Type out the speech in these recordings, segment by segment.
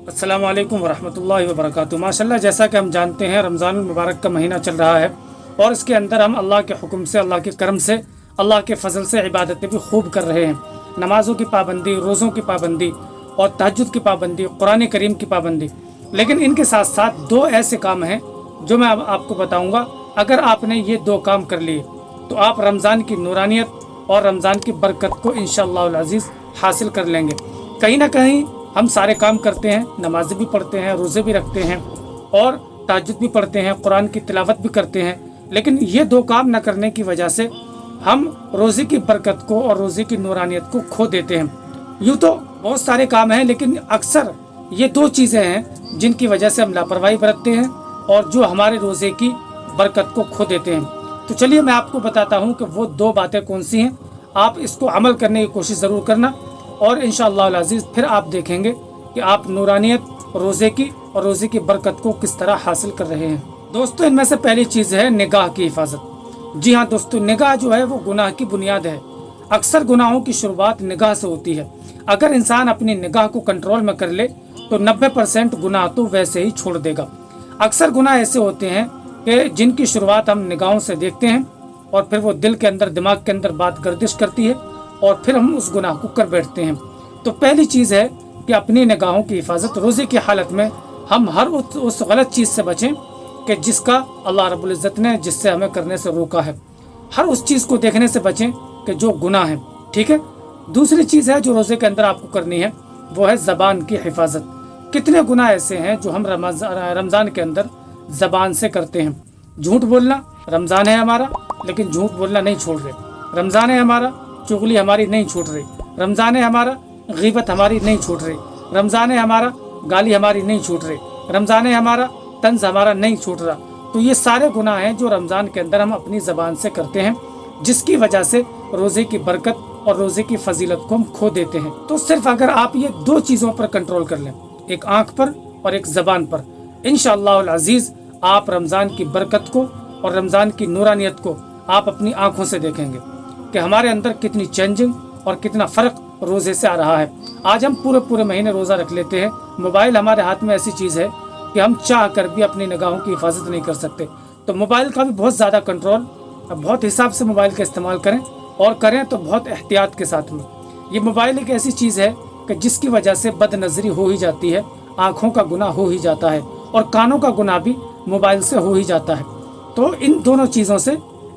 अस्सलाम वालेकुम वरहमतुल्लाहि वबरकातुहू। माशाल्लाह, जैसा कि हम जानते हैं रमज़ान मुबारक का महीना चल रहा है और इसके अंदर हम अल्लाह के हुक्म से, अल्लाह के करम से, अल्लाह के फजल से इबादतें भी खूब कर रहे हैं। नमाज़ों की पाबंदी, रोज़ों की पाबंदी और तहज्जुद की पाबंदी, कुरान करीम की पाबंदी। लेकिन इनके साथ साथ दो ऐसे काम हैं जो मैं अब आपको बताऊँगा। अगर आपने ये दो काम कर लिए तो आप रमज़ान की नूरानियत और रमज़ान की बरकत को इंशाअल्लाह अज़ीज़ हासिल कर लेंगे। कहीं ना कहीं हम सारे काम करते हैं, नमाज़ भी पढ़ते हैं, रोज़े भी रखते हैं और तहज्जुद भी पढ़ते हैं, कुरान की तिलावत भी करते हैं, लेकिन ये दो काम न करने की वजह से हम रोज़े की बरकत को और रोज़े की नूरानियत को खो देते हैं। यूँ तो बहुत सारे काम हैं, लेकिन अक्सर ये दो चीज़ें हैं जिनकी वजह से हम लापरवाही बरतते हैं और जो हमारे रोज़े की बरकत को खो देते हैं। तो चलिए मैं आपको बताता हूँ कि वो दो बातें कौन सी हैं। आप इसको अमल करने की कोशिश ज़रूर करना और इंशाअल्लाह अज़ीज़ फिर आप देखेंगे कि आप नूरानियत रोज़े की और रोज़े की बरकत को किस तरह हासिल कर रहे हैं। दोस्तों, इनमें से पहली चीज़ है निगाह की हिफाजत। जी हाँ दोस्तों, निगाह जो है वो गुनाह की बुनियाद है। अक्सर गुनाहों की शुरुआत निगाह से होती है। अगर इंसान अपनी निगाह को कंट्रोल में कर ले तो 90% गुनाह तो वैसे ही छोड़ देगा। अक्सर गुनाह ऐसे होते हैं कि जिनकी शुरुआत हम निगाहों से देखते हैं और फिर वो दिल के अंदर, दिमाग के अंदर बात गर्दिश करती है और फिर हम उस गुनाह को कर बैठते हैं। तो पहली चीज़ है कि अपनी निगाहों की हिफाजत। रोज़े की हालत में हम हर उस गलत चीज़ से बचें कि जिसका अल्लाह रब्बुल इज़्ज़त ने जिससे हमें करने से रोका है। हर उस चीज़ को देखने से बचें कि जो गुनाह है। ठीक है। दूसरी चीज़ है जो रोज़े के अंदर आपको करनी है, वो है ज़बान की हिफाजत। कितने गुनाह ऐसे हैं जो हम रमज़ान के अंदर ज़बान से करते हैं। झूठ बोलना, रमज़ान है हमारा लेकिन झूठ बोलना नहीं छोड़ रहे। रमज़ान है हमारा, चुगली हमारी नहीं छूट रही। रमज़ान है हमारा, गीबत हमारी नहीं छूट रही। रमज़ान है हमारा, गाली हमारी नहीं छूट रही। रमज़ान है हमारा, तंज हमारा नहीं छूट रहा। तो ये सारे गुनाह हैं जो रमज़ान के अंदर हम अपनी ज़बान से करते हैं, जिसकी वजह से रोज़े की बरकत और रोज़े की फजीलत को हम खो देते हैं। तो सिर्फ अगर आप ये दो चीज़ों पर कंट्रोल कर लें, एक आँख पर और एक ज़बान पर, इंशाअल्लाह अज़ीज़ आप रमज़ान की बरकत को और रमज़ान की नूरानियत को आप अपनी आँखों से देखेंगे कि हमारे अंदर कितनी चेंजिंग और कितना फ़र्क रोज़े से आ रहा है। आज हम पूरे महीने रोज़ा रख लेते हैं। मोबाइल हमारे हाथ में ऐसी चीज़ है कि हम चाह कर भी अपनी निगाहों की हिफाजत नहीं कर सकते। तो मोबाइल का भी बहुत ज़्यादा कंट्रोल, बहुत हिसाब से मोबाइल का इस्तेमाल करें और करें तो बहुत एहतियात के साथ में। ये मोबाइल एक ऐसी चीज़ है कि जिसकी वजह से बदनज़री हो ही जाती है, आँखों का गुनाह हो ही जाता है और कानों का गुनाह भी मोबाइल से हो ही जाता है। तो इन दोनों चीज़ों से,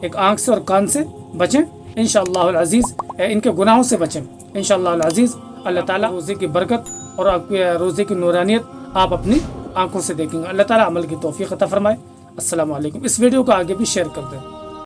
एक आँख से और कान से बचें इंशाअल्लाह अज़ीज़, इनके गुनाहों से बचें इंशाअल्लाह अज़ीज़। अल्लाह ताला रोज़े की बरकत और आपके रोज़े की नूरानियत आप अपनी आंखों से देखेंगे। अल्लाह ताला अमल की तौफीक अता फरमाए। अस्सलाम वालेकुम। इस वीडियो को आगे भी शेयर कर दें।